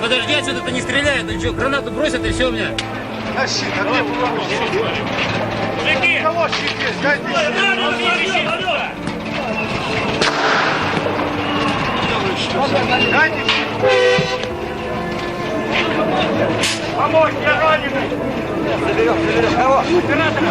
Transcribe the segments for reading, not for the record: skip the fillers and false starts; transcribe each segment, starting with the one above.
Подожди, отсюда-то не стреляют, ну что, гранату бросят и все у меня. А щит, а где Мужики! кого щит есть? Дайте щит. Дайте щит. Помочь, я раненый. Заберем. Кого? Граната.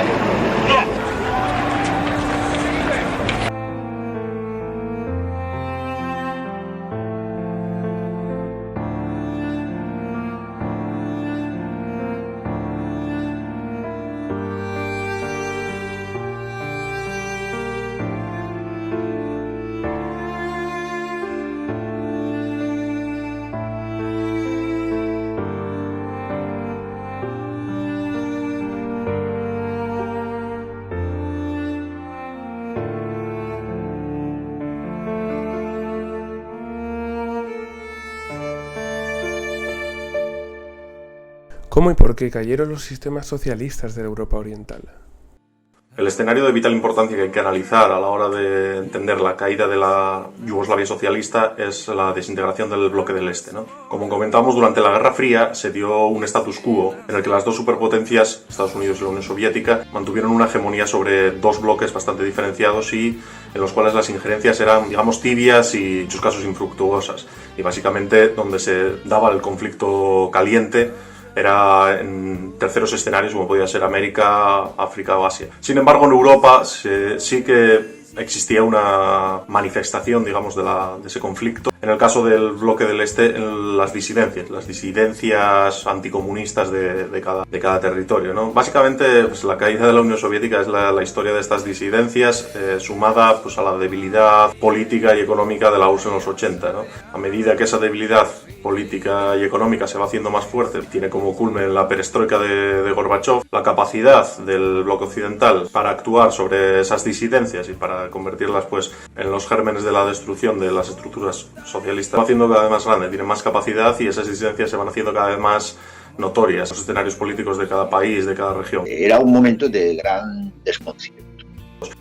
¿Cómo y por qué cayeron los sistemas socialistas de la Europa Oriental? El escenario de vital importancia que hay que analizar a la hora de entender la caída de la Yugoslavia socialista es la desintegración del bloque del Este, ¿no? Como comentamos, durante la Guerra Fría se dio un status quo en el que las dos superpotencias, Estados Unidos y la Unión Soviética, mantuvieron una hegemonía sobre dos bloques bastante diferenciados y en los cuales las injerencias eran, digamos, tibias y en muchos casos infructuosas. Y básicamente donde se daba el conflicto caliente era en terceros escenarios como podía ser América, África o Asia. Sin embargo, en Europa sí que existía una manifestación, digamos, de ese conflicto. En el caso del bloque del Este, en las disidencias anticomunistas de cada territorio, ¿no? Básicamente, pues, la caída de la Unión Soviética es la historia de estas disidencias, sumada pues, a la debilidad política y económica de la URSS en los 80, ¿no? A medida que esa debilidad política y económica se va haciendo más fuerte, tiene como culmen la perestroika de Gorbachev, la capacidad del bloque occidental para actuar sobre esas disidencias y para convertirlas pues, en los gérmenes de la destrucción de las estructuras socialistas va haciendo cada vez más grande, tiene más capacidad y esas disidencias se van haciendo cada vez más notorias, los escenarios políticos de cada país, de cada región. Era un momento de gran desconcierto.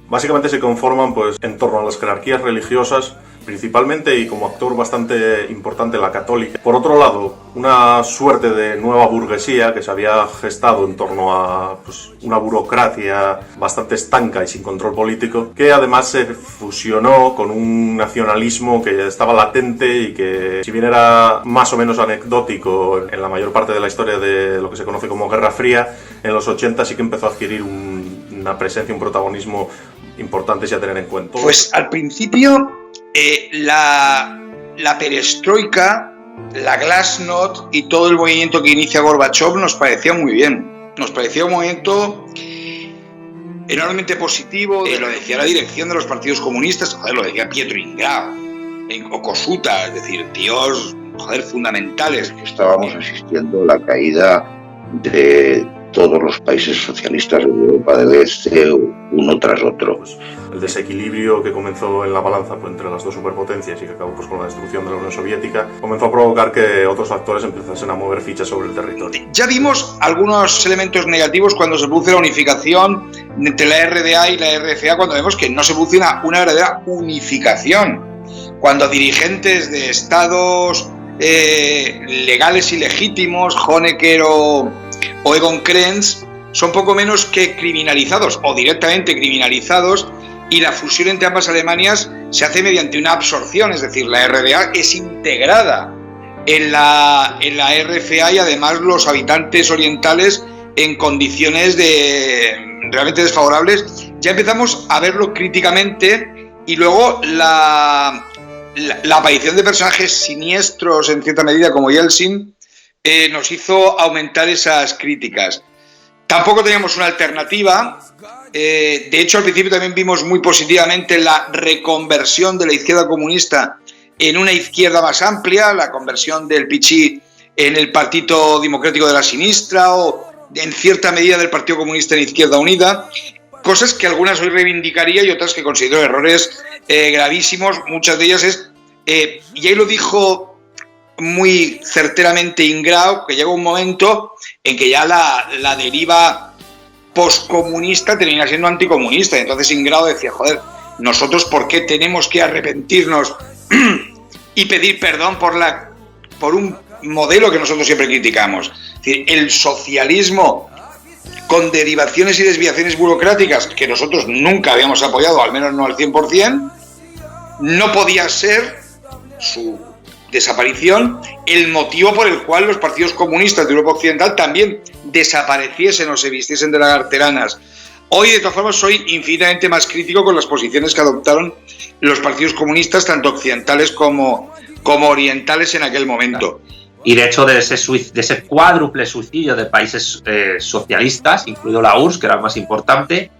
Básicamente se conforman pues, en torno a las jerarquías religiosas, principalmente y como actor bastante importante la católica. Por otro lado, una suerte de nueva burguesía que se había gestado en torno a pues, una burocracia bastante estanca y sin control político, que además se fusionó con un nacionalismo que ya estaba latente y que, si bien era más o menos anecdótico en la mayor parte de la historia de lo que se conoce como Guerra Fría, en los 80 sí que empezó a adquirir una presencia, un protagonismo importantes a tener en cuenta. Pues al principio la perestroika, la glasnost y todo el movimiento que inicia Gorbachev nos parecía muy bien. Nos parecía un movimiento enormemente positivo. Lo decía la dirección de los partidos comunistas, joder, lo decía Pietro Ingrao o Kosuta, es decir, tíos, joder, fundamentales. Estábamos asistiendo a la caída de todos los países socialistas de Europa del Este, uno tras otro. Pues el desequilibrio que comenzó en la balanza pues, entre las dos superpotencias y que acabó pues, con la destrucción de la Unión Soviética comenzó a provocar que otros actores empezasen a mover fichas sobre el territorio. Ya vimos algunos elementos negativos cuando se produce la unificación entre la RDA y la RFA, cuando vemos que no se produce una verdadera unificación. Cuando dirigentes de estados legales y legítimos, Honecker o Egon Krenz, son poco menos que criminalizados o directamente criminalizados, y la fusión entre ambas Alemanias se hace mediante una absorción, es decir, la RDA es integrada en la RFA y además los habitantes orientales en condiciones realmente desfavorables. Ya empezamos a verlo críticamente, y luego la aparición de personajes siniestros en cierta medida como Yeltsin nos hizo aumentar esas críticas. Tampoco teníamos una alternativa. De hecho, al principio también vimos muy positivamente la reconversión de la izquierda comunista en una izquierda más amplia, la conversión del Pichi en el Partido Democrático de la Sinistra o en cierta medida del Partido Comunista en Izquierda Unida, cosas que algunas hoy reivindicaría y otras que considero errores gravísimos. Muchas de ellas y ahí lo dijo muy certeramente Ingrao, que llega un momento en que ya la deriva poscomunista termina siendo anticomunista. Entonces Ingrao decía, joder, nosotros ¿por qué tenemos que arrepentirnos y pedir perdón por un modelo que nosotros siempre criticamos? Es decir, el socialismo con derivaciones y desviaciones burocráticas que nosotros nunca habíamos apoyado, al menos no al 100%, no podía ser su desaparición el motivo por el cual los partidos comunistas de Europa Occidental también desapareciesen o se vistiesen de lagarteranas. Hoy, de todas formas, soy infinitamente más crítico con las posiciones que adoptaron los partidos comunistas, tanto occidentales como orientales en aquel momento. Y de hecho, de ese cuádruple suicidio de países socialistas, incluido la URSS, que era el más importante,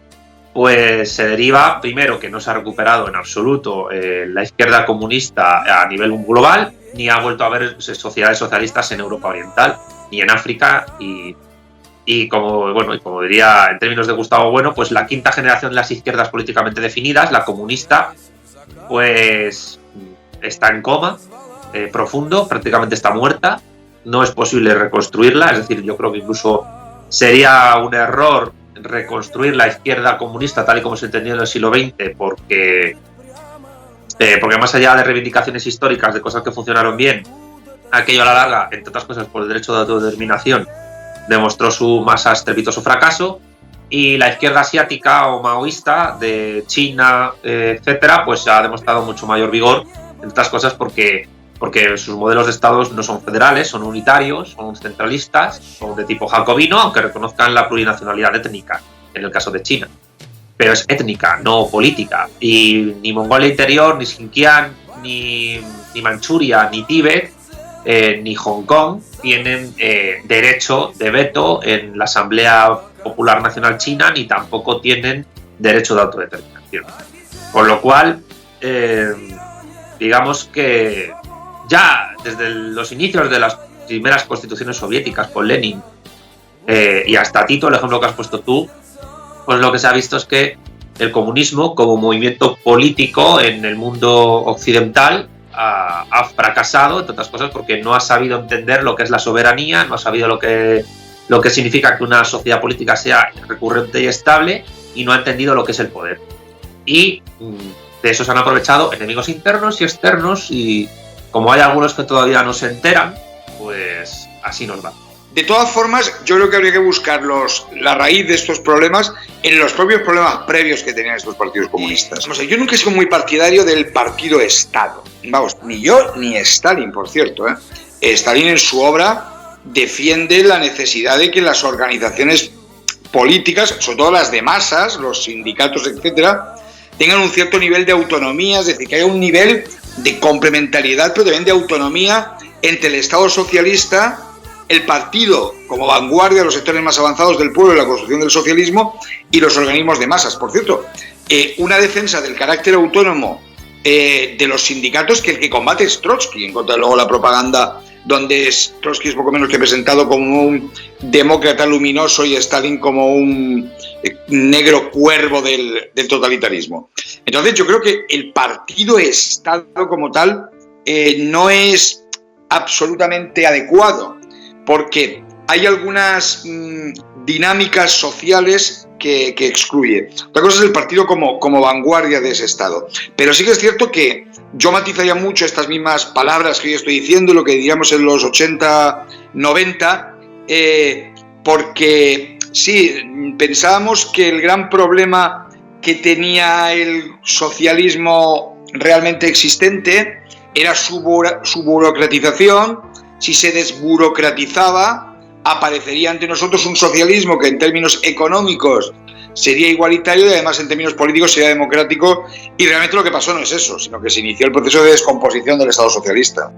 pues se deriva, primero, que no se ha recuperado en absoluto la izquierda comunista a nivel global, ni ha vuelto a haber sociedades socialistas en Europa Oriental, ni en África, y como diría en términos de Gustavo Bueno, pues la quinta generación de las izquierdas políticamente definidas, la comunista, pues está en coma profundo, prácticamente está muerta, no es posible reconstruirla, es decir, yo creo que incluso sería un error reconstruir la izquierda comunista tal y como se entendió en el siglo XX, porque más allá de reivindicaciones históricas de cosas que funcionaron bien, aquello a la larga, entre otras cosas por el derecho de autodeterminación, demostró su más estrepitoso fracaso, y la izquierda asiática o maoísta de China, etcétera, pues ha demostrado mucho mayor vigor, entre otras cosas porque sus modelos de estados no son federales, son unitarios, son centralistas, son de tipo jacobino, aunque reconozcan la plurinacionalidad étnica, en el caso de China. Pero es étnica, no política. Y ni Mongolia Interior, ni Xinjiang, ni Manchuria, ni Tíbet, ni Hong Kong tienen derecho de veto en la Asamblea Popular Nacional China, ni tampoco tienen derecho de autodeterminación. Con lo cual, digamos que ya desde los inicios de las primeras constituciones soviéticas, por Lenin y hasta Tito, el ejemplo que has puesto tú, pues lo que se ha visto es que el comunismo como movimiento político en el mundo occidental ha fracasado, entre otras cosas porque no ha sabido entender lo que es la soberanía, no ha sabido lo que significa que una sociedad política sea recurrente y estable, y no ha entendido lo que es el poder. Y de eso se han aprovechado enemigos internos y externos, y como hay algunos que todavía no se enteran, pues así nos va. De todas formas, yo creo que habría que buscar la raíz de estos problemas en los propios problemas previos que tenían estos partidos comunistas. Vamos a ver, yo nunca he sido muy partidario del partido Estado. Vamos, ni yo ni Stalin, por cierto. Stalin en su obra defiende la necesidad de que las organizaciones políticas, sobre todo las de masas, los sindicatos, etcétera, tengan un cierto nivel de autonomía, es decir, que haya un nivel de complementariedad, pero también de autonomía entre el Estado socialista, el partido como vanguardia de los sectores más avanzados del pueblo en la construcción del socialismo, y los organismos de masas. Por cierto, una defensa del carácter autónomo de los sindicatos que el que combate es Trotsky, en contra de luego la propaganda donde Trotsky es poco menos que presentado como un demócrata luminoso y Stalin como un negro cuervo del totalitarismo. Entonces yo creo que el partido-estado como tal no es absolutamente adecuado, porque hay algunas dinámicas sociales que excluye. Otra cosa es el partido como vanguardia de ese Estado. Pero sí que es cierto que yo matizaría mucho estas mismas palabras que yo estoy diciendo, lo que diríamos en los 80, 90, porque sí, pensábamos que el gran problema que tenía el socialismo realmente existente era su burocratización. Si se desburocratizaba, aparecería ante nosotros un socialismo que en términos económicos sería igualitario y además en términos políticos sería democrático, y realmente lo que pasó no es eso, sino que se inició el proceso de descomposición del Estado socialista.